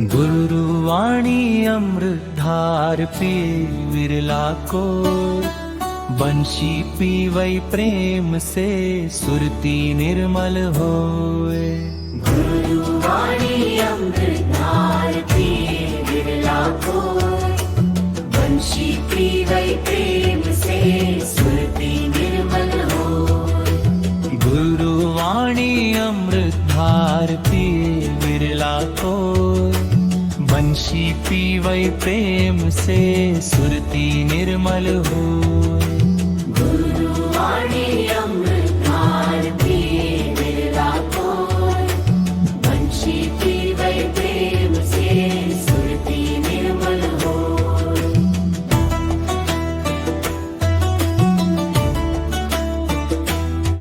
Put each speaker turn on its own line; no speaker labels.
गुरुवाणी अमृत धार P विरला को, बंशी पीवै प्रेम से सुरती निर्मल होए।
गुरुवाणी अमृत धार पी विरला को, बंशी पीवै प्रेम से सुरती निर्मल होए।
गुरुवाणी अमृत धार पी विरला को, बंशी पीवै प्रेम से सुरती निर्मल हो।